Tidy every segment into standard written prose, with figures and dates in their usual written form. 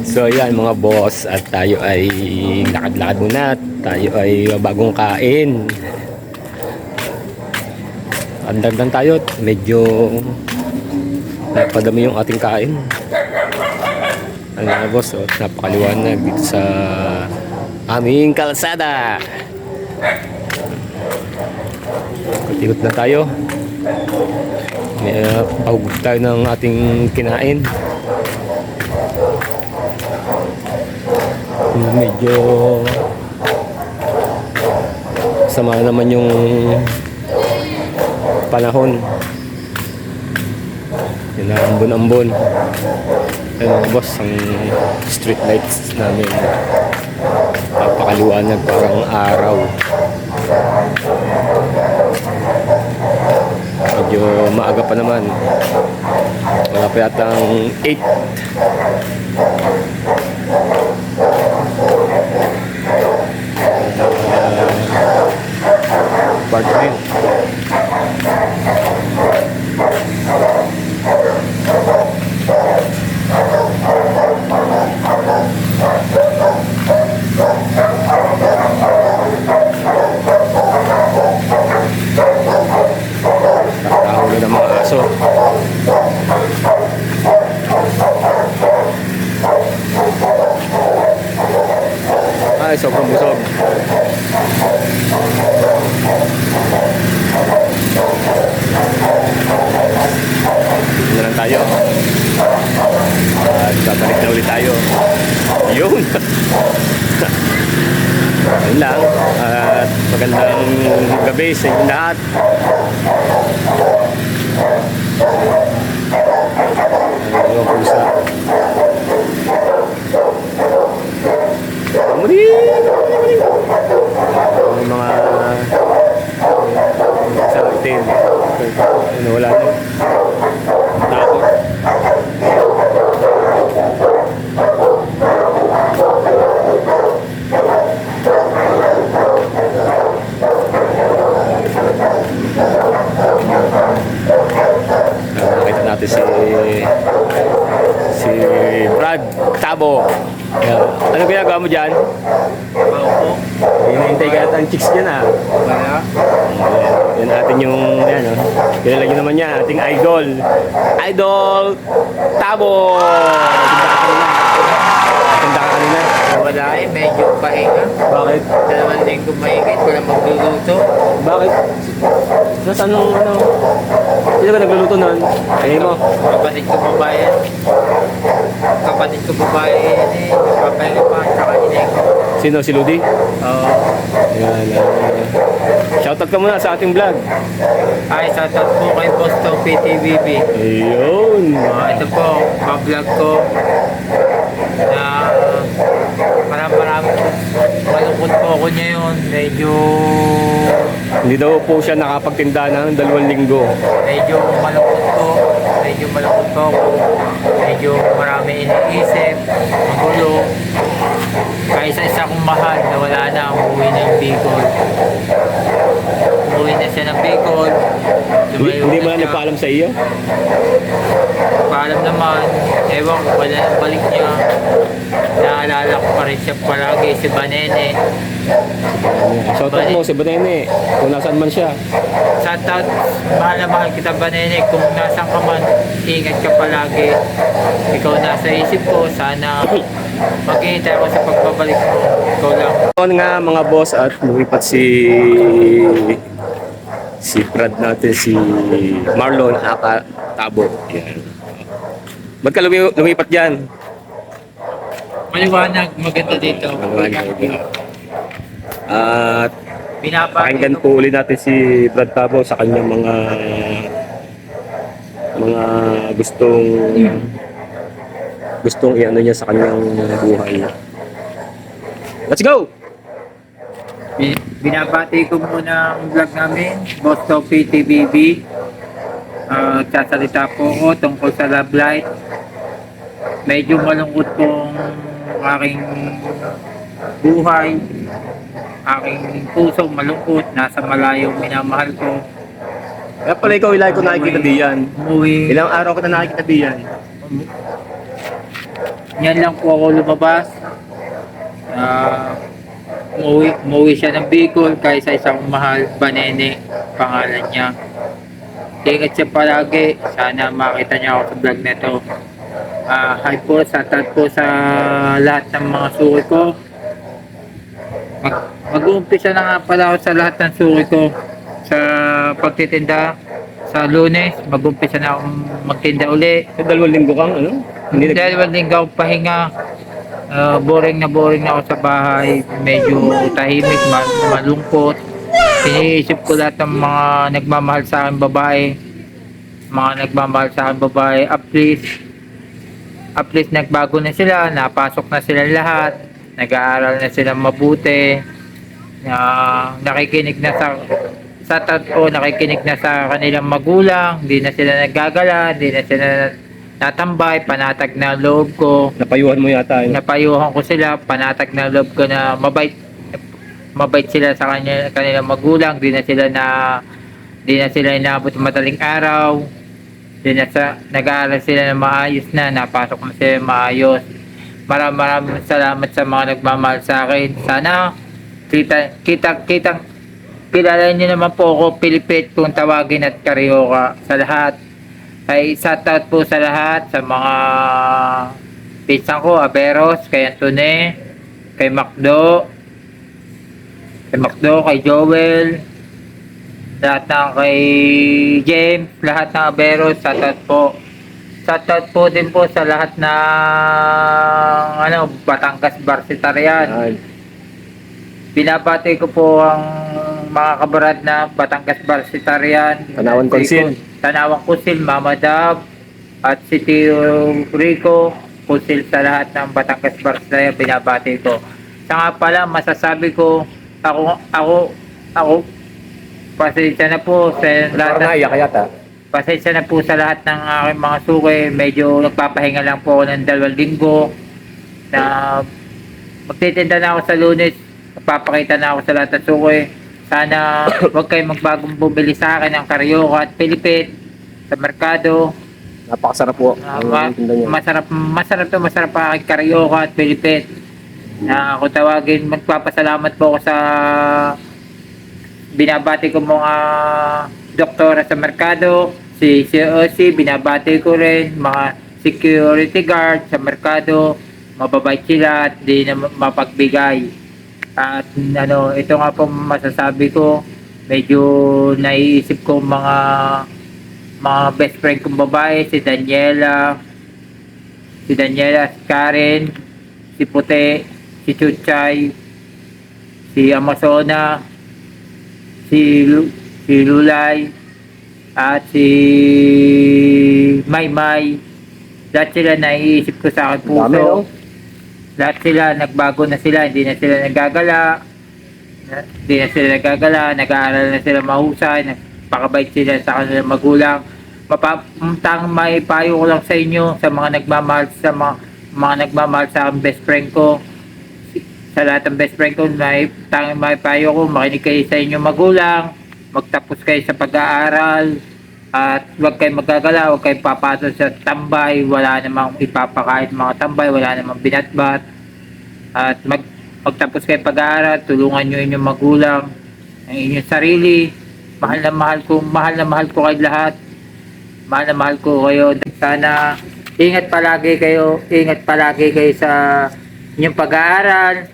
So ayan mga boss, at tayo ay lakad-lakad muna. Tayo ay bagong kain. Andan tayo, medyo napadami yung ating kain. Ano mga boss, napakaliwanag dito sa aming kalsada. Ikot na tayo. Pahugog tayo ng ating kinain. Medyo sama naman yung panahon. Yun na, ambon-ambon. Ayun mga boss, ang street lights namin. Napakaliwanag, parang araw. Medyo maaga pa naman. Wala pa yatang 8. Part 9. Nakahuli ng mga aso. Ay, sobrang busog. Dito na lang tayo. At babalik na ulit tayo. Yun. Yun lang. At magandang gabi sa inyo lahat. Ano ang pusa? May mga sa atin. Ano, wala na. Takot. Nakita natin si Brad Tabo. Ano ginagawa mo dyan? Hinihintay ka natin ang chicks dyan ah. Yan natin yung yan oh. Kilala nyo naman yan, ating idol. Idol Tabo! Maganda ka kanina. Wala eh, medyo pahinga. Bakit? 2 linggo mahigit, wala magluluto. Bakit? Nasaan nung ano? Sino ka nagluluto nun? Ayun mo. Kapatid ko babae. Kapatid ko babae yan eh. Papahinga pa sa kanina ko. Sino? Si Ludi? Oo. Yan. Shoutout ka muna sa ating vlog. Ay, shoutout po kay Boss Topi TVB. Ayun. Ito po, pa-vlog ko. Na marami malungkot po ako ngayon. Medyo Hindi daw po siya nakapagtinda ng 2 linggo. medyo malungkot po. Medyo malungkot po ako. Medyo marami iniisip. Magulo. Kaya isa kong mahal na wala na, umuwi na yung Bicol. Umuwi na siya ng Bicol. Hindi mo na nagpaalam sa iyo? Paalam naman. Ewan ko, wala nang balik niya. Naalala ko pa rin siya palagi, si Banene. Shoutout mo si Banene. Kung nasaan man siya. Shoutout, mahal na mahal kita Banene. Kung nasan ka man, ingat ka palagi. Ikaw nasa isip ko, sana maghihintay ako sa pagbabalik mo. Ikaw lang. Noon nga mga boss, at lumipat si Brad natin, si Marlon Aka Tabo. Yan. Ba't ka lumipat dyan? Maliwanag, maganda dito. At Pinapakinggan pakinggan po ulit natin si Brad Tabo sa kanyang mga gustong i-ano niya sa kanyang buhay. Let's go! Binabati ko muna ang vlog namin, Boss Topi TVB. Sasalita po ako tungkol sa love life. Medyo malungkot pong aking buhay. Aking puso malungkot, nasa malayo minamahal ko. Kaya pala ikaw, ilay ko nakikita diyan. Umuwi. Ilang araw ko na nakikita diyan. Yan lang po ako lumabas. Umuwi siya ng Bicol kay sa isang mahal, Banene, pangalan niya. Ingat siya palagi. Sana makita niya ako sa vlog na to. Hi po, satat po sa lahat ng mga suki ko. Mag-uumpisa na nga pala ako sa lahat ng suki ko sa pagtitinda. Sa Lunes, mag-umpisa na akong magtinda uli. So, 2 linggo kang ano? Hindi Dahil linggo akong pahinga. Boring na ako sa bahay. Medyo tahimik, malungkot. Iniisip ko lahat ng mga nagmamahal sa akin babae. Mga nagmamahal sa akin babae. At least nagbago na sila. Napasok na sila lahat. Nag-aaral na sila mabuti. Nakikinig na sa tatlo, nakikinig na sa kanilang magulang. Hindi na sila naggagala. Hindi na sila natambay. Panatag na loob ko. napayuhan mo yata yun. Napayuhan ko sila, panatag na loob ko na mabait sila sa kanilang magulang, di na sila inabot ng madaling araw, nag-aaral sila na maayos na, napasok na sila maayos. Maraming salamat sa mga nagmamahal sa akin. Sana kilalain niyo naman po ako, Pilipit kung tawagin at Carioca sa lahat. Ay shoutout po sa lahat, sa mga pinsan ko, Aberos, kay Antone, kay Macdo, kay Joel, lahat ng kay James, lahat ng Aberos, shoutout po. Shoutout po din po sa lahat ng Batangas Barsitarian. Ay, Binabati ko po ang mga kabarad na Batangas Barsitarian. Tanawan Consil. Tanawang Consil, Mama Dab, at si Tio Rico, Consil sa lahat ng Batangas Barsitarian, binabati ko. Sa nga pala, masasabi ko, ako, pasensya na po sa lahat parang naiyak yata. Pasensya na po sa lahat ng aking mga suki. Medyo nagpapahinga lang po ako ng 2 linggo na magtitinda na ako sa Lunes. Magpapakita na ako sa lahat ng suki. Sana huwag kayong magbagong bumili sa akin ng Carioca at Pilipit sa merkado. Napakasarap po. Ang tinda niya. Masarap ang aking Carioca at Pilipit. Na ako tawagin, magpapasalamat po ako sa binabati ko mga doktora sa merkado, si COC, binabati ko rin, mga security guard sa merkado, mababait sila at di na mapagbigay. At ito nga po masasabi ko, medyo naiisip ko mga best friend kong babae, si Daniela, si Karen, si Puti, si Chuchay, si Amazona, si Lulay, at si Maymay. Lahat sila naiisip ko sa aking puso. Dami, no? Lahat sila, nagbago na sila, hindi na sila naggagala, nag-aaral na sila mahusay, nagpakabait sila sa kanilang magulang. May payo ko lang sa inyo, sa mga nagmamahal, mga nagmamahal sa aking best friend ko, sa lahat ng best friend ko, may payo ko, makinig kayo sa inyong magulang, magtapos kayo sa pag-aaral, at huwag kayong magagala, huwag kayong papasok sa tambay, wala namang ipapakain mga tambay, wala namang binatbat. At magtapos kayo pag-aaral, tulungan nyo inyong magulang, ang inyong sarili. Mahal na mahal ko kayo lahat. Mahal na mahal ko kayo. Sana ingat palagi kayo sa inyong pag-aaral.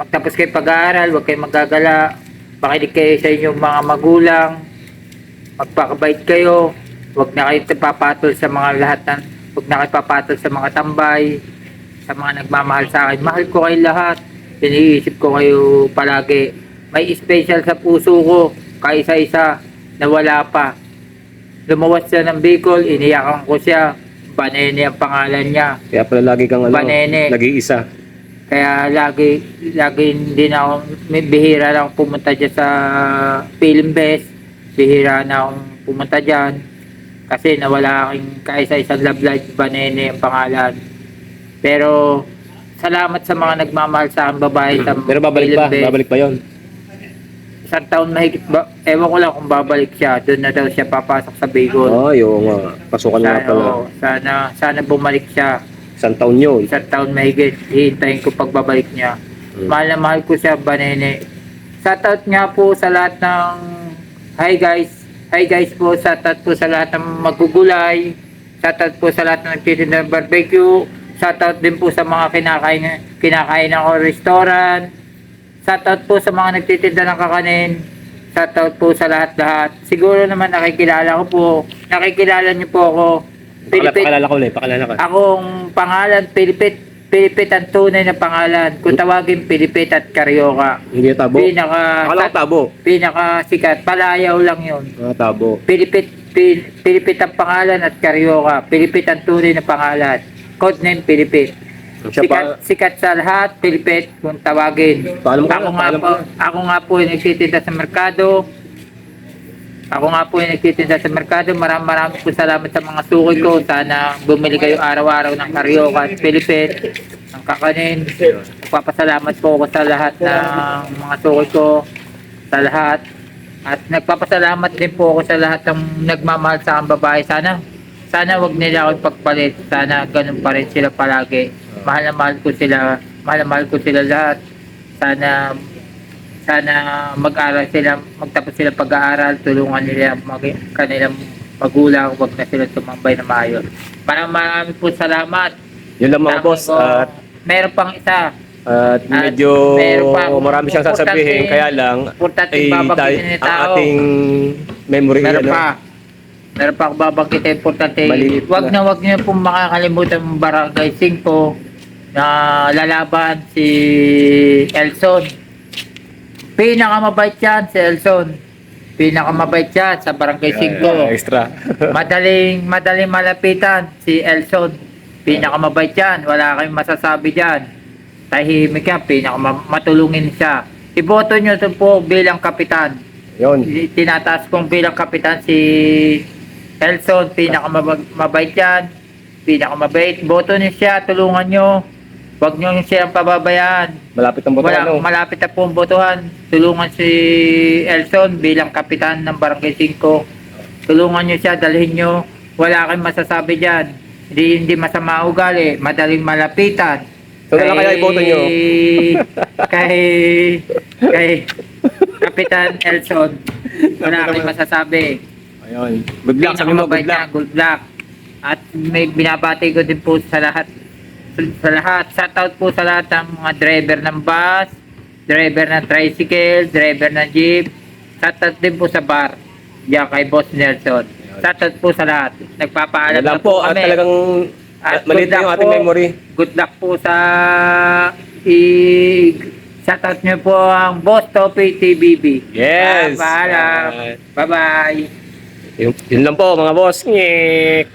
Magtapos kayo pag-aaral, huwag kayong magagala, makinig kayo sa inyong mga magulang, magpakabait kayo, huwag na kayo papatol sa mga tambay, sa mga nagmamahal sa akin. Mahal ko kayo lahat, iniisip ko kayo palagi. May special sa puso ko, kaisa-isa na wala pa. Lumawas siya ng Bicol, iniyakan ko siya, Banene ang pangalan niya. Kaya pala lagi kang Banene. nag-iisa. Kaya lagi hindi na ako, may bihira lang pumunta dyan sa Film Best. Bihira na akong pumunta dyan. Kasi nawala aking kaisa-isang love life, Banene ang pangalan. Pero salamat sa mga nagmamahal sa aking babae sa Pero babalik Film pa, Best. babalik pa yon. Isang taon mahigit ba? Ewan ko lang kung babalik siya. Doon na daw siya papasok sa Bicol. Oo, yung pasukan nga pala. Sana bumalik siya. Isang taon yun. Isang taon mahigit. Hihintayin ko pagbabalik niya. Mahal na mahal ko siya, Banene. Shoutout nga po sa lahat ng hi guys po, shoutout po sa lahat ng magugulay, shoutout po sa lahat ng nagtitinda ng barbecue, shoutout din po sa mga kinakain ng restaurant, shoutout po sa mga nagtitinda ng kakanin, shoutout po sa lahat. Siguro naman nakikilala niyo po ako. Pakilala ko ulit, pakilala ka. Akong pangalan, Pilipit ang tunay na pangalan. Kung tawagin Pilipit at Carioca. Hindi tabo. Akala ko tabo. Pinaka sikat. Palayaw lang yun. Tabo. Pilipit ang pangalan at Carioca. Pilipit ang tunay na pangalan. Codename Pilipit. Sikat sa lahat, Pilipit kung tawagin. Ako nga po ay nagtitinda sa merkado. Maraming po salamat sa mga suki ko. Sana bumili kayo araw-araw ng Carioca at Pilipit, ng kakanin. Nagpapasalamat po ako sa lahat ng mga suki ko, sa lahat. At nagpapasalamat din po ako sa lahat ng nagmamahal sa aking babae. Sana wag nila akong pagpalit. Sana ganun pa rin sila palagi. Mahal na mahal ko sila lahat. Sana mag-aral sila, magtapos sila pag-aaral, tulungan nila kanilang magulang, wag na sila tumambay na maayos. Maraming po salamat. Yun lang mga boss. At meron pang isa. medyo marami siyang sasabihin, kaya lang ang ating memory Meron pa ako babanggitin, importante. Wag niyo pong makakalimutan ng Barangay 5 na lalaban si Elson. Pinakamabait yan si Elson. Pinakamabait yan sa Barangay 5. Extra. Madaling malapitan si Elson. Pinakamabait yan. Wala kayong masasabi dyan. Tahimik yan. Matulungin siya. Iboto nyo ito po bilang kapitan. Yun. Tinataas kong bilang kapitan si Elson. Pinakamabait yan. Pinakamabait. Boto niyo siya. Tulungan nyo. Huwag nyo siyang pababayaan. Malapit ang botohan. Malapit na po ang botohan. Tulungan si Elson bilang kapitan ng Barangay 5. Tulungan nyo siya, dalhin nyo. Wala kayong masasabi dyan. Hindi masama ugali. Madaling malapitan. So na lang kaya iboto nyo. Kay Kapitan Elson. Wala kayong masasabi. Ayun. Good luck. Sabi mo, good luck. Good luck. At may binabati ko din po sa lahat. Shoutout po sa lahat ng mga driver ng bus, driver ng tricycle, driver ng jeep. Shoutout din po sa bar. Diyan kay Boss Nelson. Shoutout po sa lahat. Nagpapaalam na po At kami. talagang maliit na yung ating memory. Good luck po sa shoutout nyo po ang Boss Topi TBB. Yes. Paalam. Bye-bye. Yun lang po mga boss. Nyek.